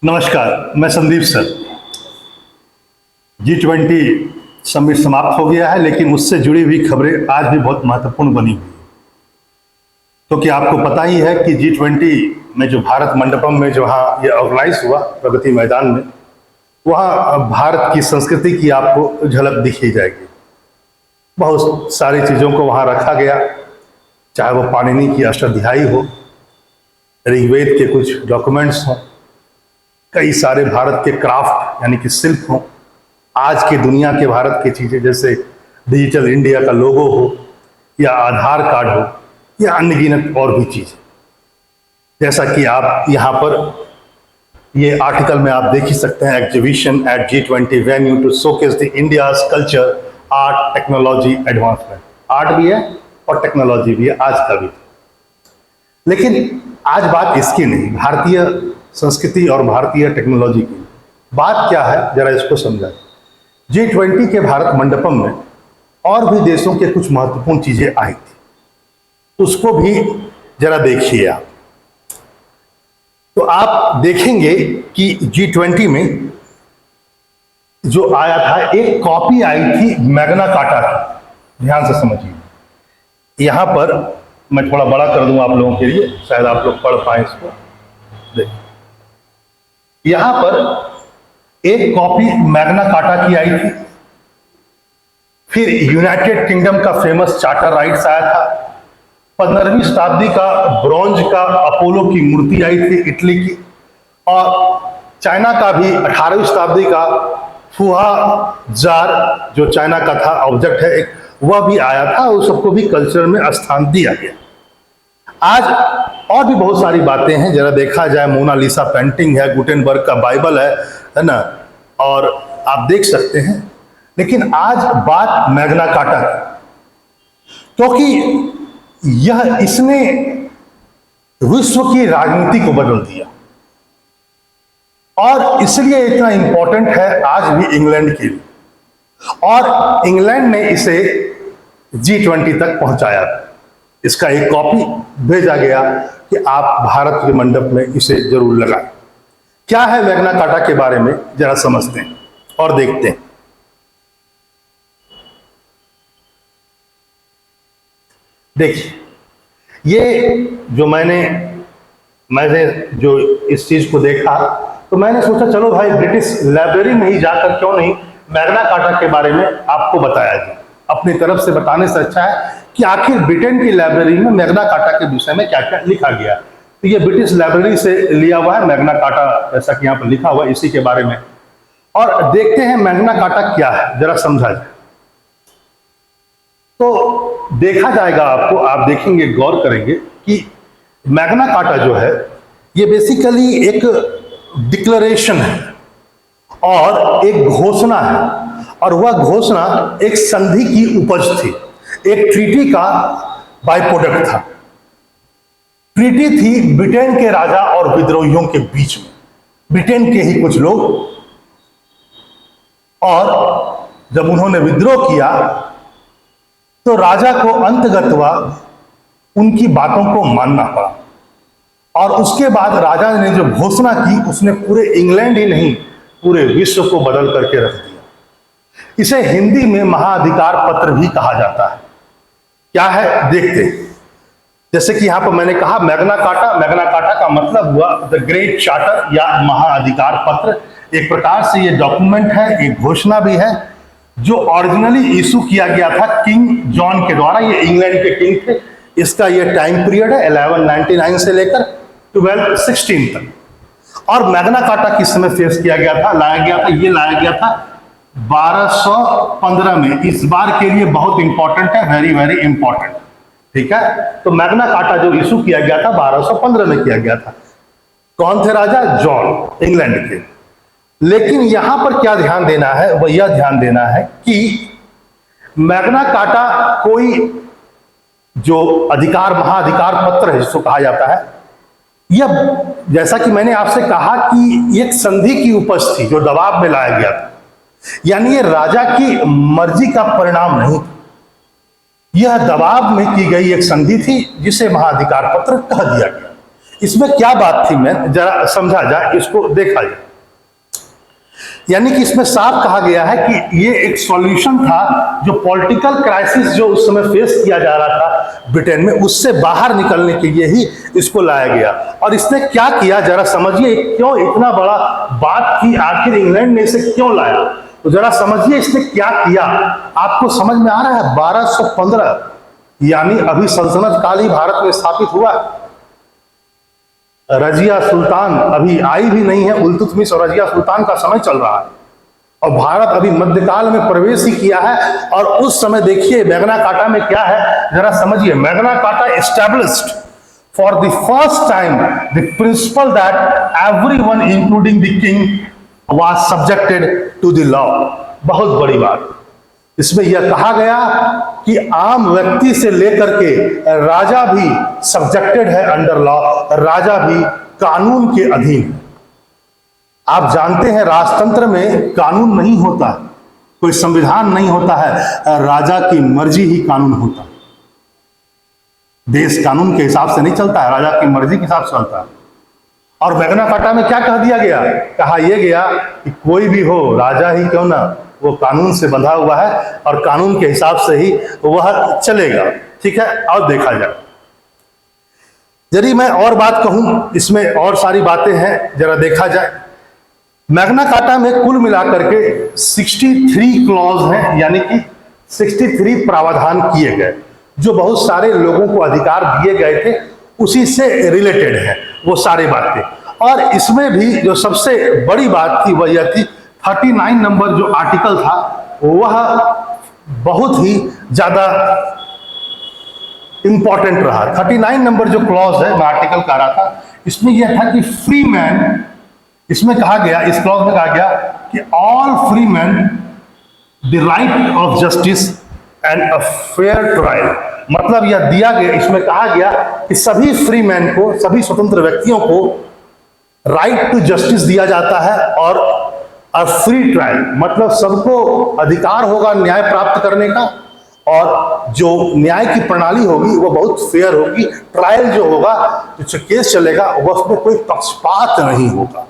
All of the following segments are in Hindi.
नमस्कार, मैं संदीप सर। G20 समिट समाप्त हो गया है, लेकिन उससे जुड़ी हुई खबरें आज भी बहुत महत्वपूर्ण बनी हुई है। क्योंकि आपको पता ही है कि G20 में जो भारत मंडपम में जहाँ ये ऑर्गेनाइज हुआ प्रगति मैदान में, वहाँ भारत की संस्कृति की आपको झलक दिखी जाएगी। बहुत सारी चीज़ों को वहाँ रखा गया, चाहे वो पाणिनि की अष्टाध्यायी हो, ऋग्वेद के कुछ डॉक्यूमेंट्स हों, कई सारे भारत के क्राफ्ट यानी कि शिल्प हों, आज की दुनिया के भारत की चीज़ें जैसे डिजिटल इंडिया का लोगो हो या आधार कार्ड हो या अनगिनत और भी चीज़ें। जैसा कि आप यहाँ पर ये आर्टिकल में आप देख ही सकते हैं, exhibition at G20 venue to showcase the India's culture, art, technology, advancement. Art भी है और टेक्नोलॉजी भी है आज का भी। लेकिन आज बात इसकी नहीं, भारतीय संस्कृति और भारतीय टेक्नोलॉजी की बात क्या है, जरा इसको समझाएं। G20 के भारत मंडपम में और भी देशों के कुछ महत्वपूर्ण चीजें आई थी, उसको भी जरा देखिए आप। तो आप देखेंगे कि G20 में जो आया था, एक कॉपी आई थी मैग्ना कार्टा की। ध्यान से समझिए, यहां पर मैं थोड़ा बड़ा कर दूं आप लोगों के लिए, शायद आप लोग पढ़ पाए इसको। देखिए, यहां पर एक कॉपी मैग्ना कार्टा की आई थी। फिर यूनाइटेड किंगडम का फेमस चार्टर राइट्स आया था। 15वीं शताब्दी का ब्रॉन्ज का अपोलो की मूर्ति आई थी इटली की, और चाइना का भी 18वीं शताब्दी का फुहा जार जो चाइना का था ऑब्जेक्ट है एक, वह भी आया था। उस सबको भी कल्चर में स्थान दिया गया। आज और भी बहुत सारी बातें हैं, जरा देखा जाए। मोनालिसा पेंटिंग है, गुटेनबर्ग का बाइबल है ना, और आप देख सकते हैं। लेकिन आज बात मैग्ना कार्टा की, क्योंकि यह इसने विश्व की राजनीति को बदल दिया, और इसलिए इतना इंपॉर्टेंट है आज भी इंग्लैंड के लिए, और इंग्लैंड ने इसे G20 तक पहुंचाया। इसका एक कॉपी भेजा गया कि आप भारत के मंडप में इसे जरूर लगाएं। क्या है मैग्ना कार्टा के बारे में, जरा समझते हैं और देखते हैं। देखिए, ये जो मैंने जो इस चीज को देखा, तो मैंने सोचा चलो भाई ब्रिटिश लाइब्रेरी में ही जाकर क्यों नहीं मैग्ना कार्टा के बारे में आपको बताया जाए। अपनी तरफ से बताने से अच्छा है कि आखिर ब्रिटेन की लाइब्रेरी में मैग्ना कार्टा के विषय में क्या क्या लिखा गया। तो ये ब्रिटिश लाइब्रेरी से लिया हुआ है मैग्ना कार्टा, जैसा कि यहाँ पर लिखा हुआ है इसी के बारे में। और देखते हैं मैग्ना कार्टा क्या है, जरा समझा जाए। तो देखा जाएगा आपको, आप देखेंगे, गौर करेंगे कि मैग्ना कार्टा जो है ये बेसिकली एक डिक्लेरेशन है और एक घोषणा है, और वह घोषणा एक संधि की उपज थी, एक ट्रीटी का बाय प्रोडक्ट था। ट्रीटी थी ब्रिटेन के राजा और विद्रोहियों के बीच में, ब्रिटेन के ही कुछ लोग, और जब उन्होंने विद्रोह किया तो राजा को अंतगतवा उनकी बातों को मानना पड़ा, और उसके बाद राजा ने जो घोषणा की उसने पूरे इंग्लैंड ही नहीं पूरे विश्व को बदल करके रख दिया। इसे हिंदी में महाअधिकार पत्र भी कहा जाता है। क्या है देखते हैं। जैसे कि यहां पर मैंने कहा मैग्ना कार्टा का मतलब हुआ द ग्रेट चार्टर या महाअधिकार पत्र। एक प्रकार से ये डॉक्यूमेंट है, एक घोषणा भी है, जो ओरिजिनली इशू किया गया था किंग जॉन के द्वारा। ये इंग्लैंड के किंग थे। इसका ये टाइम पीरियड है 1199 से लेकर 1216 तक। और मैग्ना कार्टा किस समय फेस किया गया था, लाया गया था 1215 में। इस बार के लिए बहुत इंपॉर्टेंट है, वेरी वेरी इंपॉर्टेंट, ठीक है। तो मैग्ना कार्टा जो इशू किया गया था 1215 में किया गया था। कौन थे राजा? जॉन, इंग्लैंड के। लेकिन यहां पर क्या ध्यान देना है, वह यह ध्यान देना है कि मैग्ना कार्टा कोई जो अधिकार महाअधिकार पत्र है जिसको कहा जाता है, यह जैसा कि मैंने आपसे कहा कि एक संधि की उपज थी जो दबाव में लाया गया था। यानी ये राजा की मर्जी का परिणाम नहीं था, यह दबाव में की गई एक संधि थी जिसे महाअधिकार पत्र कह दिया गया। इसमें क्या बात थी, मैं जरा समझा जाए, इसको देखा जाए। यानी कि इसमें साफ कहा गया है कि ये एक सॉल्यूशन था जो पॉलिटिकल क्राइसिस जो उस समय फेस किया जा रहा था ब्रिटेन में, उससे बाहर निकलने के लिए ही इसको लाया गया। और इसने क्या किया जरा समझिए, क्यों इतना बड़ा बात की, आखिर इंग्लैंड ने इसे क्यों लाया, तो जरा समझिए इसने क्या किया। आपको समझ में आ रहा है? 1215 यानी अभी सल्तनत काल ही भारत में स्थापित हुआ। रजिया सुल्तान अभी आई भी नहीं है, इल्तुतमिश और रजिया सुल्तान का समय चल रहा है और भारत अभी मध्यकाल में प्रवेश ही किया है। और उस समय देखिए मैग्ना कार्टा में क्या है, जरा समझिए। Magna Carta established for the first time the principle that everyone including the king was subjected to the law. बहुत बड़ी बात। इसमें यह कहा गया कि आम व्यक्ति से लेकर के राजा भी सब्जेक्टेड है अंडर लॉ, राजा भी कानून के अधीन है। आप जानते हैं राजतंत्र में कानून नहीं होता, कोई संविधान नहीं होता है, राजा की मर्जी ही कानून होता है। देश कानून के हिसाब से नहीं चलता है, राजा की मर्जी के हिसाब से चलता है। और मैग्ना कार्टा में क्या कह दिया गया? कहा यह गया कि कोई भी हो, राजा ही क्यों ना, वो कानून से बंधा हुआ है और कानून के हिसाब से ही वह चलेगा। ठीक है, और देखा जाए। यदि मैं और बात कहूं, इसमें और सारी बातें हैं, जरा देखा जाए। मैग्ना कार्टा में कुल मिलाकर के 63 क्लॉज हैं, यानी कि 63 प्रावधान किए गए जो बहुत सारे लोगों को अधिकार दिए गए थे, उसी से रिलेटेड है वो सारी बातें। और इसमें भी जो सबसे बड़ी बात थी वह यह थी 39 नंबर जो आर्टिकल था वह बहुत ही ज्यादा इंपॉर्टेंट रहा। 39 नंबर जो क्लॉज है, मैं आर्टिकल कह रहा था, इसमें यह था कि फ्री मैन, इसमें कहा गया, इस क्लॉज में कहा गया कि all free man the right of justice and a fair trial. मतलब यह दिया गया, इसमें कहा गया कि सभी फ्री मैन को, सभी स्वतंत्र व्यक्तियों को राइट टू जस्टिस दिया जाता है और अ फ्री ट्रायल, मतलब सबको अधिकार होगा न्याय प्राप्त करने का और जो न्याय की प्रणाली होगी वो बहुत फेयर होगी। ट्रायल जो होगा, जो केस चलेगा, वह उसमें कोई पक्षपात नहीं होगा।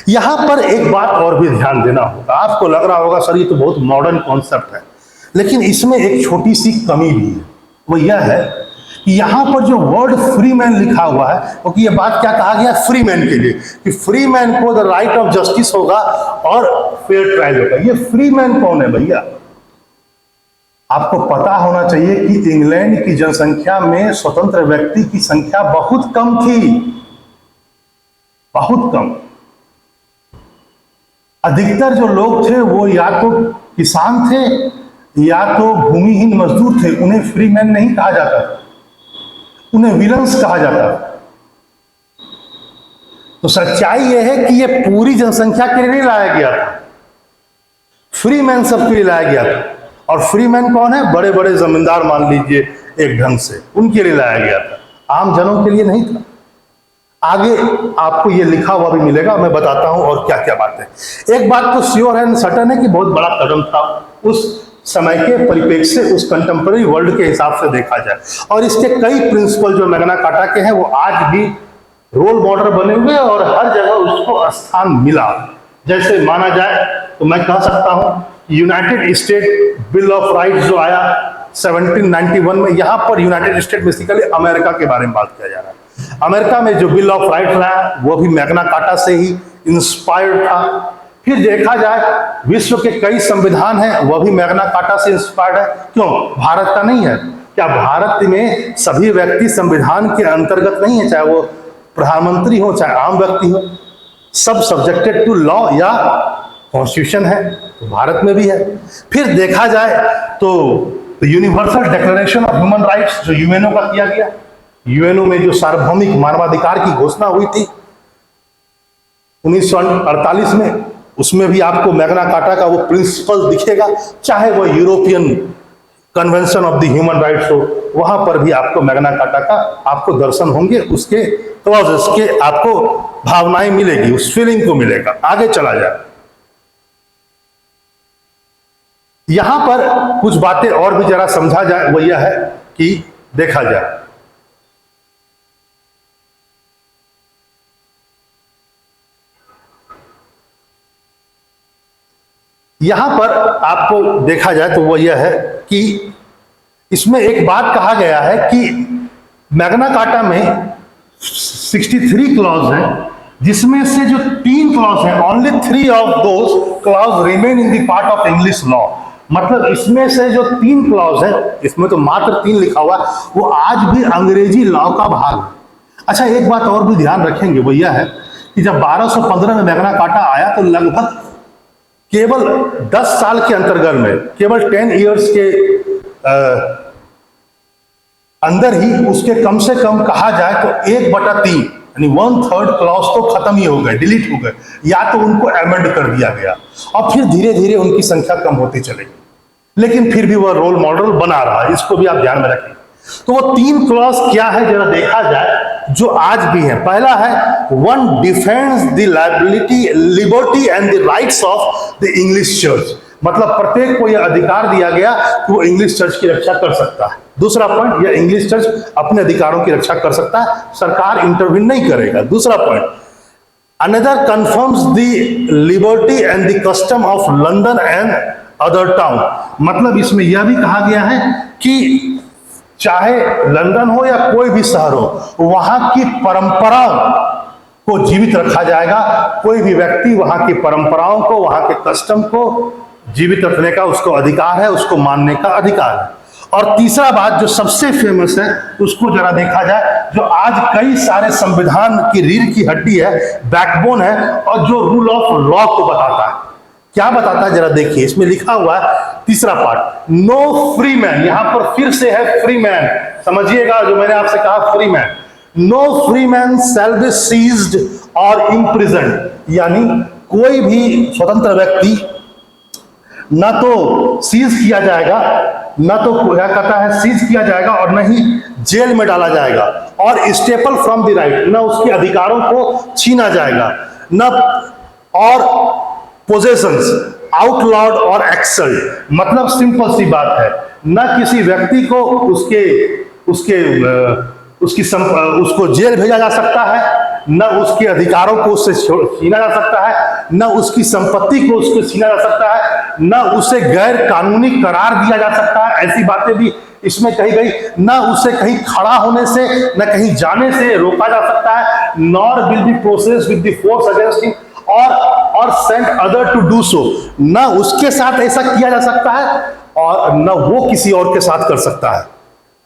यहां पर एक बात और भी ध्यान देना होगा। आपको लग रहा होगा सर ये तो बहुत मॉडर्न कॉन्सेप्ट है, लेकिन इसमें एक छोटी सी कमी भी है। वो यह है कि यहां पर जो वर्ड फ्री मैन लिखा हुआ है, क्योंकि ये बात क्या कहा गया फ्री मैन के लिए, कि फ्री मैन को द राइट ऑफ जस्टिस होगा और फेयर ट्रायल होगा। ये फ्री मैन कौन है भैया? आपको पता होना चाहिए कि इंग्लैंड की जनसंख्या में स्वतंत्र व्यक्ति की संख्या बहुत कम थी, बहुत कम। अधिकतर जो लोग थे वो या तो किसान थे या तो भूमिहीन मजदूर थे। उन्हें फ्री मैन नहीं कहा जाता, उन्हें विलन्स कहा जाता। तो सच्चाई यह है कि यह पूरी जनसंख्या के लिए लाया गया था, फ्री मैन सबके लिए लाया गया था। और फ्री मैन कौन है? बड़े बड़े जमींदार मान लीजिए एक ढंग से, उनके लिए लाया गया था, आम जनों के लिए नहीं था। आगे आपको ये लिखा हुआ भी मिलेगा, मैं बताता हूं और क्या क्या बात है। एक बात तो श्योर है, सर्टेन है कि बहुत बड़ा कदम था उस समय के परिप्रेक्ष्य से, उस कंटेम्पररी वर्ल्ड के हिसाब से देखा जाए। और इसके कई प्रिंसिपल जो मैग्ना कार्टा के हैं वो आज भी रोल मॉडल बने हुए और हर जगह उसको स्थान मिला। जैसे माना जाए तो मैं कह सकता हूं United state bill of rights जो आया 1791 में, यहां पर यूनाइटेड स्टेट बेसिकली अमेरिका के बारे में बात किया जा रहा है। अमेरिका में जो बिल ऑफ राइट्स रहा वो भी मैग्ना कार्टा से ही इंस्पायर्ड था। फिर देखा जाए विश्व के कई संविधान हैं वह भी मैग्ना कार्टा से इंस्पायर्ड है। क्यों? भारत का नहीं है क्या? भारत में सभी व्यक्ति संविधान के अंतर्गत नहीं है, चाहे वो प्रधानमंत्री हो चाहे आम व्यक्ति हो, सब सब्जेक्टेड टू लॉ या कॉन्स्टिट्यूशन है, तो भारत में भी है। फिर देखा जाए तो universal declaration of human rights जो यूएनओ का किया गया, यूएनओ में जो सार्वभौमिक मानवाधिकार की घोषणा हुई थी 1948 में, उसमें भी आपको मैग्ना कार्टा का वो प्रिंसिपल दिखेगा। चाहे वो European convention of the human rights हो, वहां पर भी आपको मैग्ना कार्टा का आपको दर्शन होंगे, उसके क्लॉजेस के आपको भावनाएं मिलेगी, उस फीलिंग को मिलेगा। आगे चला जाए, यहां पर कुछ बातें और भी जरा समझा जाए। वो यह है कि देखा जाए, 1949 में मैग्ना कार्टा यहां पर आपको देखा जाए तो वो यह है कि इसमें एक बात कहा गया है कि मैग्ना कार्टा में 63 क्लॉज है, जिसमें से जो 3 क्लॉज है, only 3 of those clause remain in the part of English law. मतलब इसमें से जो 3 क्लॉज है, इसमें तो मात्र 3 लिखा हुआ है, वो आज भी अंग्रेजी लॉ का भाग है। अच्छा, एक बात और भी ध्यान रखेंगे, वो यह है कि जब 1215 में मैग्ना कार्टा आया तो लगभग केवल 10 साल के अंतर्गत में, केवल 10 इयर्स के अंदर ही उसके कम से कम कहा जाए तो 1/3 यानी 1/3 क्लॉज तो खत्म ही हो गए, डिलीट हो गए, या तो उनको एमेंड कर दिया गया और फिर धीरे धीरे उनकी संख्या कम होती चलेगी, लेकिन फिर भी वह रोल मॉडल बना रहा है। इसको भी आप ध्यान में रखें। तो वो 3 क्लॉज क्या है जरा देखा जाए, जो आज भी है। पहला है, one defends the liability, liberty and the rights of the English church. मतलब प्रत्येक को यह अधिकार दिया गया कि वो इंग्लिश चर्च की रक्षा कर सकता है। दूसरा पॉइंट, यह इंग्लिश चर्च अपने अधिकारों की रक्षा कर सकता है, सरकार इंटरवीन नहीं करेगा। दूसरा point, another confirms the liberty and the custom of London and other town. मतलब इसमें यह भी कहा गया है कि चाहे लंदन हो या कोई भी शहर हो, वहां की परंपराओं को जीवित रखा जाएगा। कोई भी व्यक्ति वहां की परंपराओं को, वहां के कस्टम को जीवित रखने का उसको अधिकार है, उसको मानने का अधिकार है। और तीसरा बात जो सबसे फेमस है, उसको जरा देखा जाए, जो आज कई सारे संविधान की रीढ़ की हड्डी है, बैकबोन है, और जो रूल ऑफ लॉ को बताता है। क्या बताता है जरा देखिए, इसमें लिखा हुआ है तीसरा पार्ट, नो फ्री मैन। यहां पर फिर से है फ्री मैन, समझिएगा जो मैंने आपसे कहा free man. No free man shall be seized और इम्प्रिजन्ड, यानी कोई भी स्वतंत्र व्यक्ति ना तो सीज किया जाएगा, ना तो क्या कहता है सीज किया जाएगा, और न ही जेल में डाला जाएगा, or staple from the right, ना उसके अधिकारों को छीना जाएगा, न और पोजेशंस आउटलॉड और एक्सेल्ड। मतलब सिंपल सी बात है, न किसी व्यक्ति को उसको जेल भेजा जा सकता है, न उसके अधिकारों को उससे छीना जा सकता है, न उसकी संपत्ति को उससे छीना जा सकता है, न उसे गैर कानूनी करार दिया जा सकता है। ऐसी बातें भी इसमें कही गई। न उसे कहीं खड़ा होने से, न कहीं जाने से रोका जा सकता है, nor will be process with the force against him और sent other to do so. न उसके साथ ऐसा किया जा सकता है और न वो किसी और के साथ कर सकता है।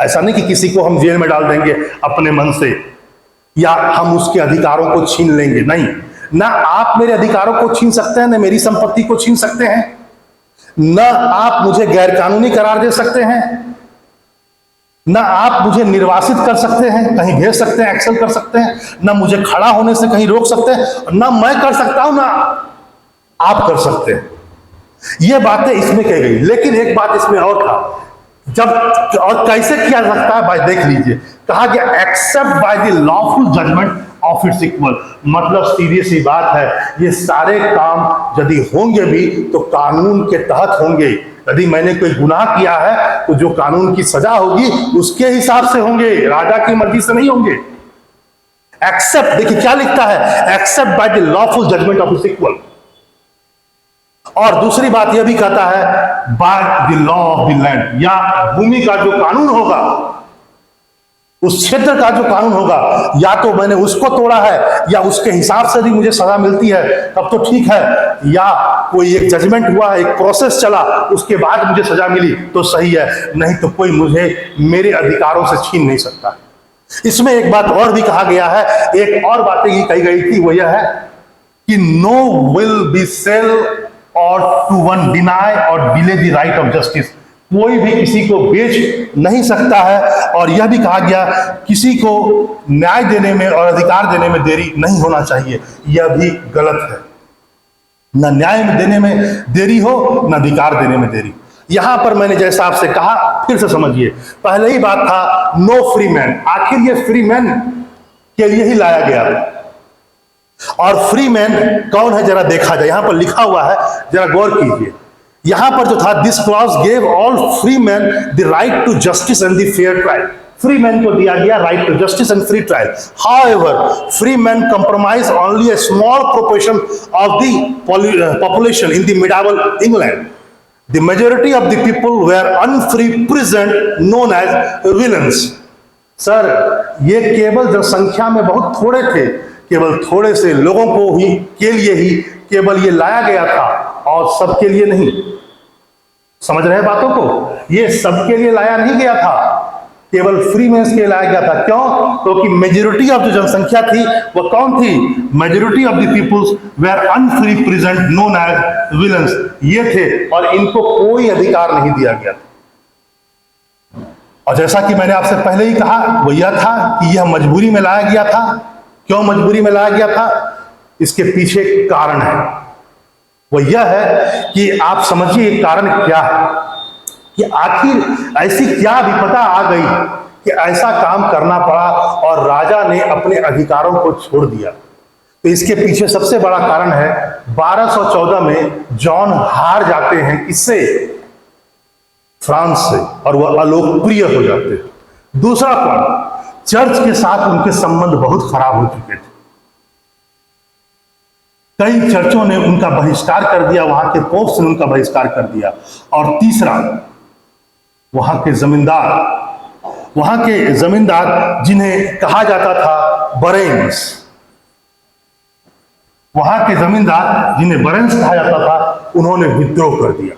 ऐसा नहीं कि किसी को हम जेल में डाल देंगे अपने मन से, या हम उसके अधिकारों को छीन लेंगे, नहीं। ना आप मेरे अधिकारों को छीन सकते हैं, ना मेरी संपत्ति को छीन सकते हैं, ना आप मुझे गैरकानूनी करार दे सकते हैं, ना आप मुझे निर्वासित कर सकते हैं, कहीं भेज सकते हैं, एक्शन कर सकते हैं, ना मुझे खड़ा होने से कहीं रोक सकते हैं, ना मैं कर सकता हूं, ना आप कर सकते हैं। ये बातें इसमें कही गई। लेकिन एक बात इसमें और था, जब और कैसे किया जा सकता है भाई देख लीजिए, कहा गया except by the lawful judgement of its equal. मतलब सीधी सी बात है, ये सारे काम यदि होंगे भी तो कानून के तहत होंगे। यदि मैंने कोई गुनाह किया है तो जो कानून की सजा होगी उसके हिसाब से होंगे, राजा की मर्जी से नहीं होंगे। एक्सेप्ट, देखिए क्या लिखता है, except by the lawful judgement of its equal. और दूसरी बात यह भी कहता है by the law of the land, या भूमि का जो कानून होगा, उस क्षेत्र का जो कानून होगा, या तो मैंने उसको तोड़ा है या उसके हिसाब से भी मुझे सजा मिलती है तब तो ठीक है, या कोई एक जजमेंट हुआ, एक प्रोसेस चला, उसके बाद मुझे सजा मिली तो सही है, नहीं तो कोई मुझे मेरे अधिकारों से छीन नहीं सकता। इसमें एक बात और भी कहा गया है, एक और बातें ये कही गई थी, वो यह है कि नो विल बी सेल और टू वन डिनाई और delay the right of justice. कोई भी किसी को बेच नहीं सकता है, और यह भी कहा गया किसी को न्याय देने में और अधिकार देने में देरी नहीं होना चाहिए। यह भी गलत है, न न्याय में देने में देरी हो, न अधिकार देने में देरी। यहां पर मैंने जैसा आपसे कहा, फिर से समझिए, पहले ही बात था नो फ्री मैन। आखिर ये फ्री मैन के लिए ही लाया गया, और फ्री मैन कौन है जरा देखा जाए। यहां पर लिखा हुआ है, जरा गौर कीजिए, यहां पर जो था, this clause gave all free man the right to justice and the fair trial. Free man को दिया गया right to justice and free trial. However, free man compromise only a small proportion of the population in the medieval England. The majority of the people were unfree present known as villeins. Sir, ये केवल जनसंख्या में बहुत थोड़े थे, केवल थोड़े से लोगों को ही के लिए ही केवल ये लाया गया था और सबके लिए नहीं। समझ रहे हैं बातों को? ये सबके लिए लाया नहीं गया था, केवल फ्री मैन के लिए लाया गया था। क्यों? क्योंकि मेजॉरिटी ऑफ जो जनसंख्या थी वो कौन थी? Majority of the peoples were unfree present known as villeins, ये थे और इनको कोई अधिकार नहीं दिया गया था। और जैसा कि मैंने आपसे पहले ही कहा, वो यह था कि यह मजबूरी में लाया गया था। क्यों मजबूरी में लाया गया था? इसके पीछे कारण है। वो यह है कि आप समझिए कारण क्या है, कि आखिर ऐसी क्या विपदा आ गई कि ऐसा काम करना पड़ा और राजा ने अपने अधिकारों को छोड़ दिया। तो इसके पीछे सबसे बड़ा कारण है 1214 में जॉन हार जाते हैं, किससे? फ्रांस से, और वह अलोकप्रिय हो जाते हैं। दूसरा पॉइंट, चर्च के साथ उनके संबंध बहुत खराब हो चुके थे। कई चर्चों ने उनका बहिष्कार कर दिया, वहां के पोप ने उनका बहिष्कार कर दिया। और तीसरा, वहां के जमींदार जिन्हें कहा जाता था बरेंस, वहां के जमींदार जिन्हें बरेंस कहा जाता था, उन्होंने विद्रोह कर दिया।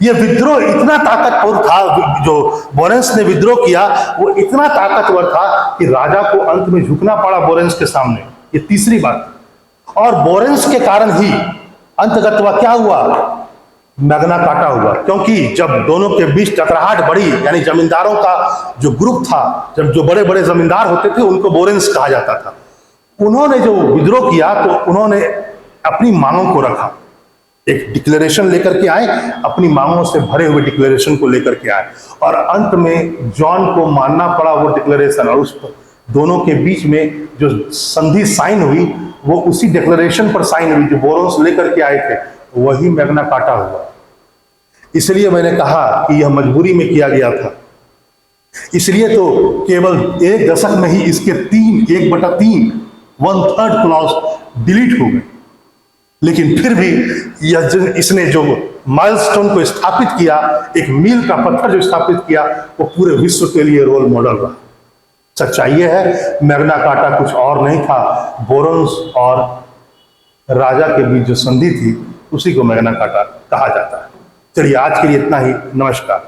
यह विद्रोह इतना ताकतवर था, जो बोरेंस ने विद्रोह किया वो इतना ताकतवर था कि राजा को अंत में झुकना पड़ा बोरेंस के सामने। ये तीसरी बात। और बोरेंस के कारण ही अंततः क्या हुआ? मैग्ना कार्टा हुआ। क्योंकि जब दोनों के बीच टकराहट बढ़ी, यानी जमींदारों का जो ग्रुप था, जब जो बड़े बड़े जमींदार होते थे उनको बोरेंस कहा जाता था, उन्होंने जो विद्रोह किया तो उन्होंने अपनी मांगों को रखा, एक डिक्लेरेशन लेकर के आए, अपनी मांगों से भरे हुए डिक्लेरेशन को लेकर के आए, और अंत में जॉन को मानना पड़ा वो डिक्लेरेशन। और उस दोनों के बीच में जो संधि साइन हुई वो उसी डिक्लेरेशन पर साइन हुई जो बोरेंस लेकर के आए थे, वही मैग्ना कार्टा हुआ। इसलिए मैंने कहा कि यह मजबूरी में किया गया था। इसलिए तो केवल एक दशक में ही इसके 1/3 1/3 क्लॉज डिलीट हो गए। लेकिन फिर भी इसने जो माइलस्टोन को स्थापित किया, एक मील का पत्थर जो स्थापित किया, वो पूरे विश्व के लिए रोल मॉडल रहा। सच्चाई यह है, मैग्ना कार्टा कुछ और नहीं था, बोरेंस और राजा के बीच जो संधि थी उसी को मैग्ना कार्टा कहा जाता है। चलिए, आज के लिए इतना ही। नमस्कार।